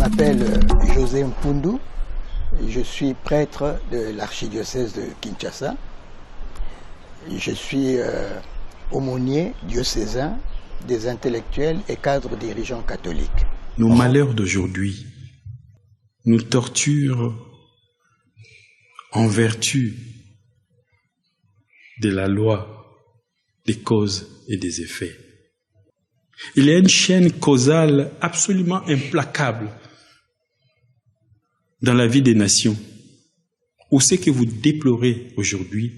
m'appelle José Mpundu, je suis prêtre de l'archidiocèse de Kinshasa. Je suis aumônier diocésain des intellectuels et cadres dirigeants catholiques. Nos malheurs d'aujourd'hui nous torturent en vertu de la loi des causes et des effets. Il y a une chaîne causale absolument implacable dans la vie des nations, où ce que vous déplorez aujourd'hui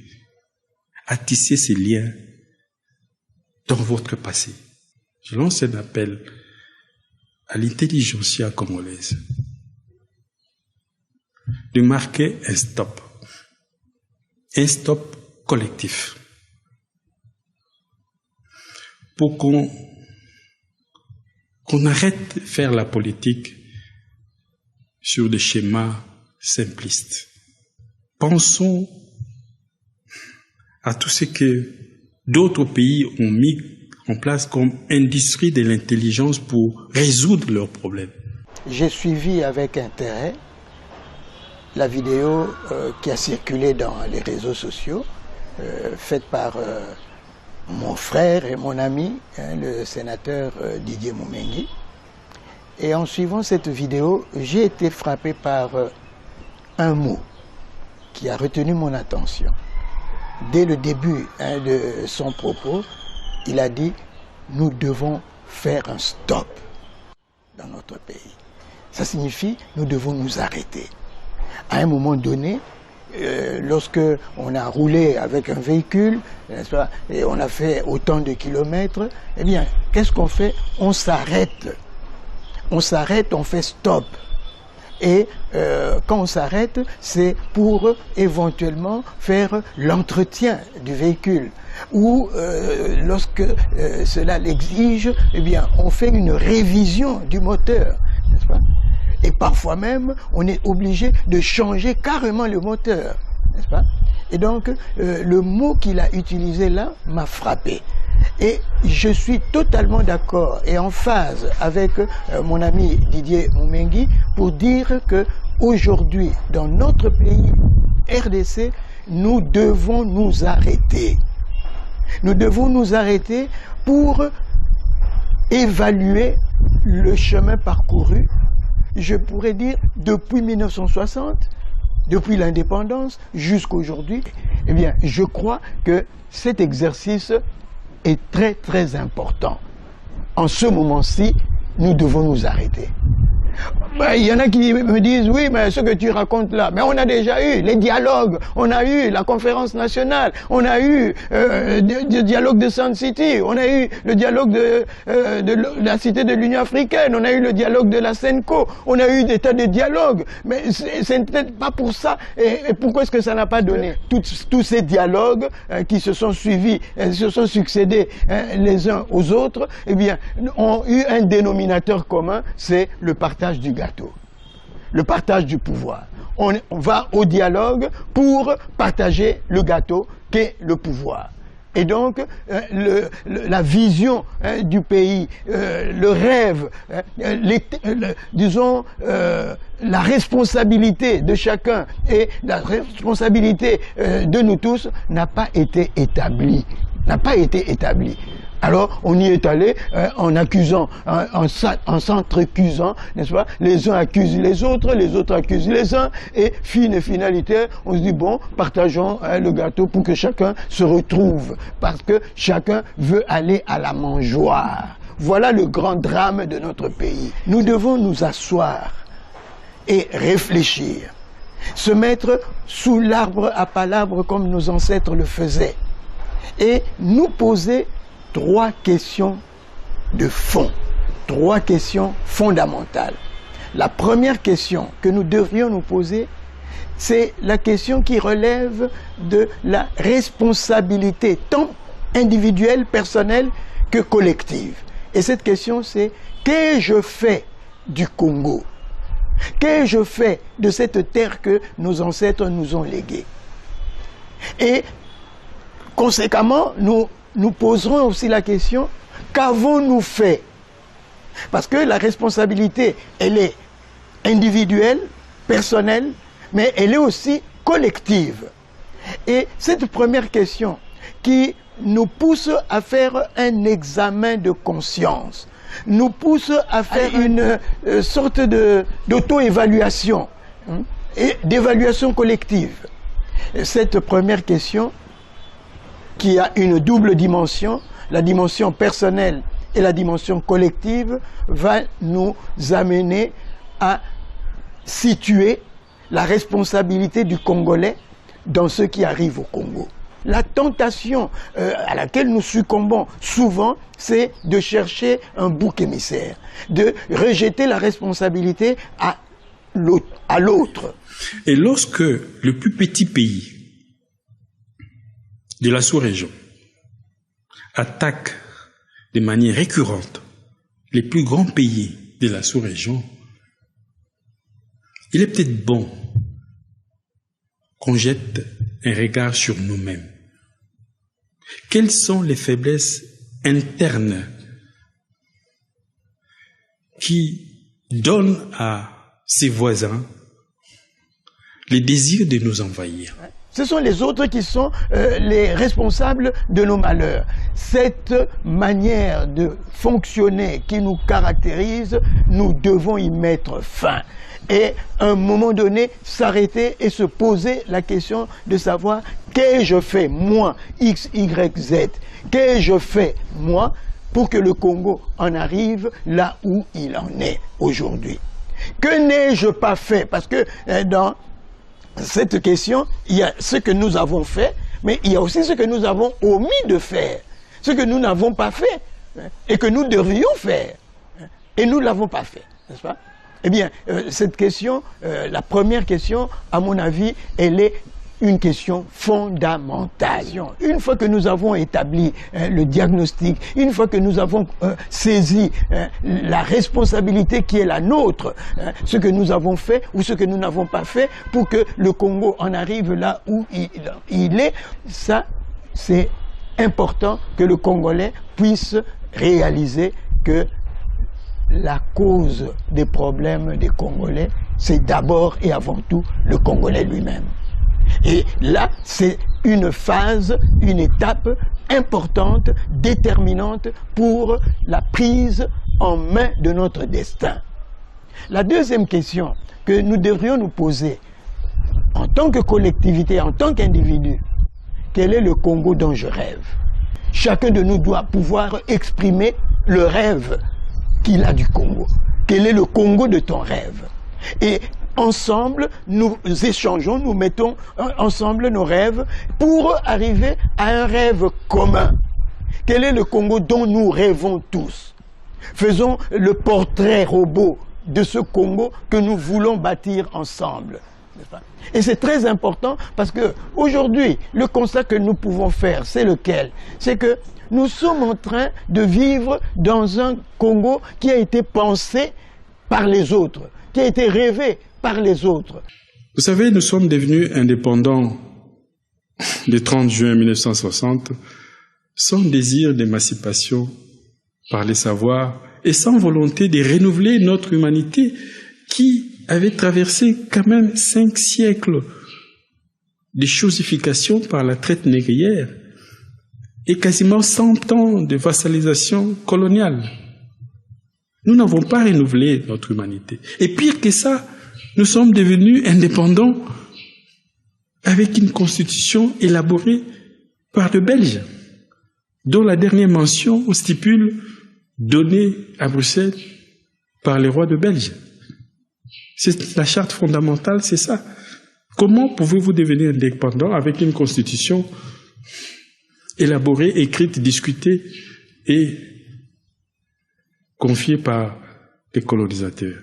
a tissé ces liens dans votre passé. Je lance un appel à l'intelligentsia congolaise de marquer un stop collectif, pour qu'on arrête de faire la politique sur des schémas simplistes. Pensons à tout ce que d'autres pays ont mis en place comme industrie de l'intelligence pour résoudre leurs problèmes. J'ai suivi avec intérêt la vidéo qui a circulé dans les réseaux sociaux, faite par mon frère et mon ami, le sénateur Didier Moumengi. Et en suivant cette vidéo, j'ai été frappé par un mot qui a retenu mon attention. Dès le début de son propos, il a dit « Nous devons faire un stop dans notre pays ». Ça signifie « Nous devons nous arrêter ». À un moment donné, lorsque on a roulé avec un véhicule, n'est-ce pas, et on a fait autant de kilomètres, eh bien, qu'est-ce qu'on fait? On s'arrête. On s'arrête, on fait stop. Et quand on s'arrête, c'est pour éventuellement faire l'entretien du véhicule. Ou lorsque cela l'exige, eh bien, on fait une révision du moteur, n'est-ce pas? Et parfois même, on est obligé de changer carrément le moteur, n'est-ce pas? Et donc, le mot qu'il a utilisé là m'a frappé. Et je suis totalement d'accord et en phase avec mon ami Didier Moumengi pour dire que aujourd'hui, dans notre pays, RDC, nous devons nous arrêter. Nous devons nous arrêter pour évaluer le chemin parcouru, je pourrais dire, depuis 1960, depuis l'indépendance jusqu'à aujourd'hui. Eh bien, je crois que cet exercice est très très important. En ce moment-ci, nous devons nous arrêter. Il y en a qui me disent, oui, mais ce que tu racontes là, mais on a déjà eu les dialogues, on a eu la conférence nationale, on a eu le dialogue de Sun City, on a eu le dialogue de la Cité de l'Union africaine, on a eu le dialogue de la Senco, on a eu des tas de dialogues, mais c'est peut-être pas pour ça. Et pourquoi est-ce que ça n'a pas donné? Tous ces dialogues qui se sont suivis, se sont succédés les uns aux autres, eh bien, ont eu un dénominateur commun, c'est le partage du gâteau, le partage du pouvoir. On va au dialogue pour partager le gâteau qu'est le pouvoir. Et donc, la vision du pays, le rêve, disons, la responsabilité de chacun et la responsabilité de nous tous n'a pas été établie. Alors, on y est allé en accusant, en s'entrecusant, n'est-ce pas? Les uns accusent les autres accusent les uns, et finalité, on se dit, bon, partageons le gâteau pour que chacun se retrouve, parce que chacun veut aller à la mangeoire. Voilà le grand drame de notre pays. Nous devons nous asseoir et réfléchir, se mettre sous l'arbre à palabres comme nos ancêtres le faisaient, et nous poser 3 questions de fond, 3 questions fondamentales. La première question que nous devrions nous poser, c'est la question qui relève de la responsabilité tant individuelle, personnelle que collective. Et cette question, c'est qu'ai-je fait du Congo? Qu'ai-je fait de cette terre que nos ancêtres nous ont léguée? Et conséquemment, nous poserons aussi la question, qu'avons-nous fait? Parce que la responsabilité, elle est individuelle, personnelle, mais elle est aussi collective. Et cette première question qui nous pousse à faire un examen de conscience, nous pousse à faire une sorte d'auto-évaluation et d'évaluation collective. Cette première question, qui a une double dimension, la dimension personnelle et la dimension collective, va nous amener à situer la responsabilité du Congolais dans ce qui arrive au Congo. La tentation à laquelle nous succombons souvent, c'est de chercher un bouc émissaire, de rejeter la responsabilité à l'autre. Et lorsque le plus petit pays de la sous-région attaque de manière récurrente les plus grands pays de la sous-région, il est peut-être bon qu'on jette un regard sur nous-mêmes. Quelles sont les faiblesses internes qui donnent à ses voisins le désir de nous envahir? Ce sont les autres qui sont les responsables de nos malheurs. Cette manière de fonctionner qui nous caractérise, nous devons y mettre fin. Et à un moment donné, s'arrêter et se poser la question de savoir qu'ai-je fait, moi, X, Y, Z, qu'ai-je fait, moi, pour que le Congo en arrive là où il en est aujourd'hui. Que n'ai-je pas fait? Parce que dans cette question, il y a ce que nous avons fait, mais il y a aussi ce que nous avons omis de faire, ce que nous n'avons pas fait et que nous devrions faire. Et nous ne l'avons pas fait, n'est-ce pas? Eh bien, cette question, la première question, à mon avis, elle est une question fondamentale. Une fois que nous avons établi le diagnostic, une fois que nous avons saisi la responsabilité qui est la nôtre, ce que nous avons fait ou ce que nous n'avons pas fait pour que le Congo en arrive là où il est, ça, c'est important que le Congolais puisse réaliser que la cause des problèmes des Congolais, c'est d'abord et avant tout le Congolais lui-même. Et là, c'est une phase, une étape importante, déterminante pour la prise en main de notre destin. La deuxième question que nous devrions nous poser, en tant que collectivité, en tant qu'individu, quel est le Congo dont je rêve? Chacun de nous doit pouvoir exprimer le rêve qu'il a du Congo. Quel est le Congo de ton rêve? Et ensemble, nous échangeons, nous mettons ensemble nos rêves pour arriver à un rêve commun. Quel est le Congo dont nous rêvons tous? Faisons le portrait robot de ce Congo que nous voulons bâtir ensemble. Et c'est très important parce que aujourd'hui, le constat que nous pouvons faire, c'est lequel? C'est que nous sommes en train de vivre dans un Congo qui a été pensé par les autres, qui a été rêvé par les autres. Vous savez, nous sommes devenus indépendants le 30 juin 1960 sans désir d'émancipation par les savoirs et sans volonté de renouveler notre humanité qui avait traversé quand même 5 siècles de chosification par la traite négrière et quasiment 100 ans de vassalisation coloniale. Nous n'avons pas renouvelé notre humanité. Et pire que ça, nous sommes devenus indépendants avec une constitution élaborée par de Belges, dont la dernière mention stipule donnée à Bruxelles par les rois de Belge. C'est la charte fondamentale, c'est ça. Comment pouvez-vous devenir indépendant avec une constitution élaborée, écrite, discutée et confiée par les colonisateurs?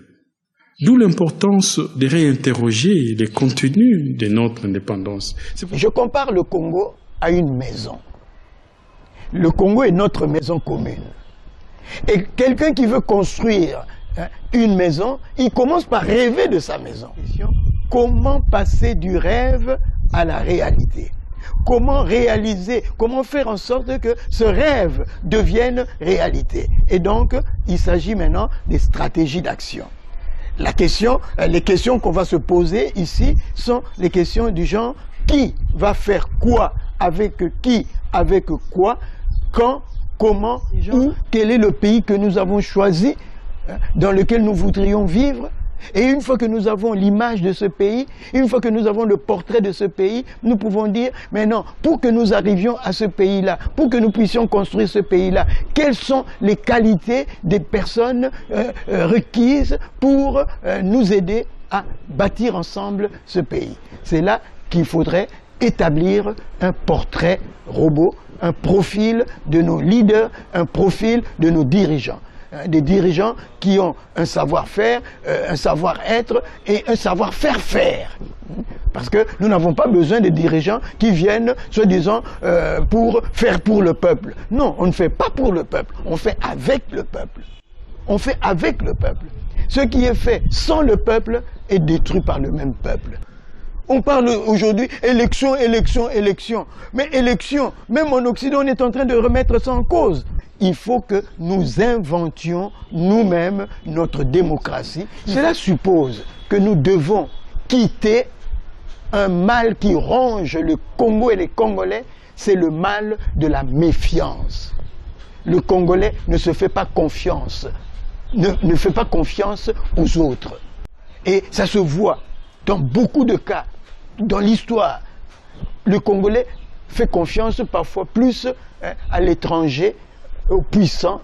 D'où l'importance de réinterroger les contenus de notre indépendance. Je compare le Congo à une maison. Le Congo est notre maison commune. Et quelqu'un qui veut construire une maison, il commence par rêver de sa maison. Comment passer du rêve à la réalité? Comment réaliser, comment faire en sorte que ce rêve devienne réalité? Et donc, il s'agit maintenant des stratégies d'action. les questions qu'on va se poser ici sont les questions du genre qui va faire quoi, avec quoi, quand, comment, où, quel est le pays que nous avons choisi, dans lequel nous voudrions vivre. Et une fois que nous avons l'image de ce pays, une fois que nous avons le portrait de ce pays, nous pouvons dire, mais non, pour que nous arrivions à ce pays-là, pour que nous puissions construire ce pays-là, quelles sont les qualités des personnes requises pour nous aider à bâtir ensemble ce pays. C'est là qu'il faudrait établir un portrait robot, un profil de nos leaders, un profil de nos dirigeants. Des dirigeants qui ont un savoir-faire, un savoir-être et un savoir-faire faire. Parce que nous n'avons pas besoin de dirigeants qui viennent, soi-disant, pour faire pour le peuple. Non, on ne fait pas pour le peuple, on fait avec le peuple. On fait avec le peuple. Ce qui est fait sans le peuple est détruit par le même peuple. On parle aujourd'hui élection, élection, élection. Mais élection, même en Occident, on est en train de remettre ça en cause. Il faut que nous inventions nous-mêmes notre démocratie. Cela suppose que nous devons quitter un mal qui ronge le Congo et les Congolais, c'est le mal de la méfiance. Le Congolais ne se fait pas confiance, ne fait pas confiance aux autres. Et ça se voit dans beaucoup de cas, dans l'histoire. Le Congolais fait confiance parfois plus à l'étranger, aux puissants,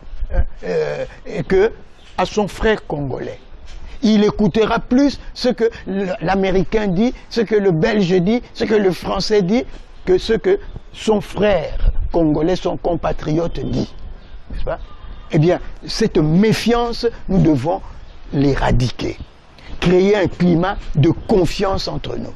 que à son frère congolais. Il écoutera plus ce que l'Américain dit, ce que le Belge dit, ce que le Français dit, que ce que son frère congolais, son compatriote dit. N'est-ce pas? Eh bien, cette méfiance, nous devons l'éradiquer. Créer un climat de confiance entre nous.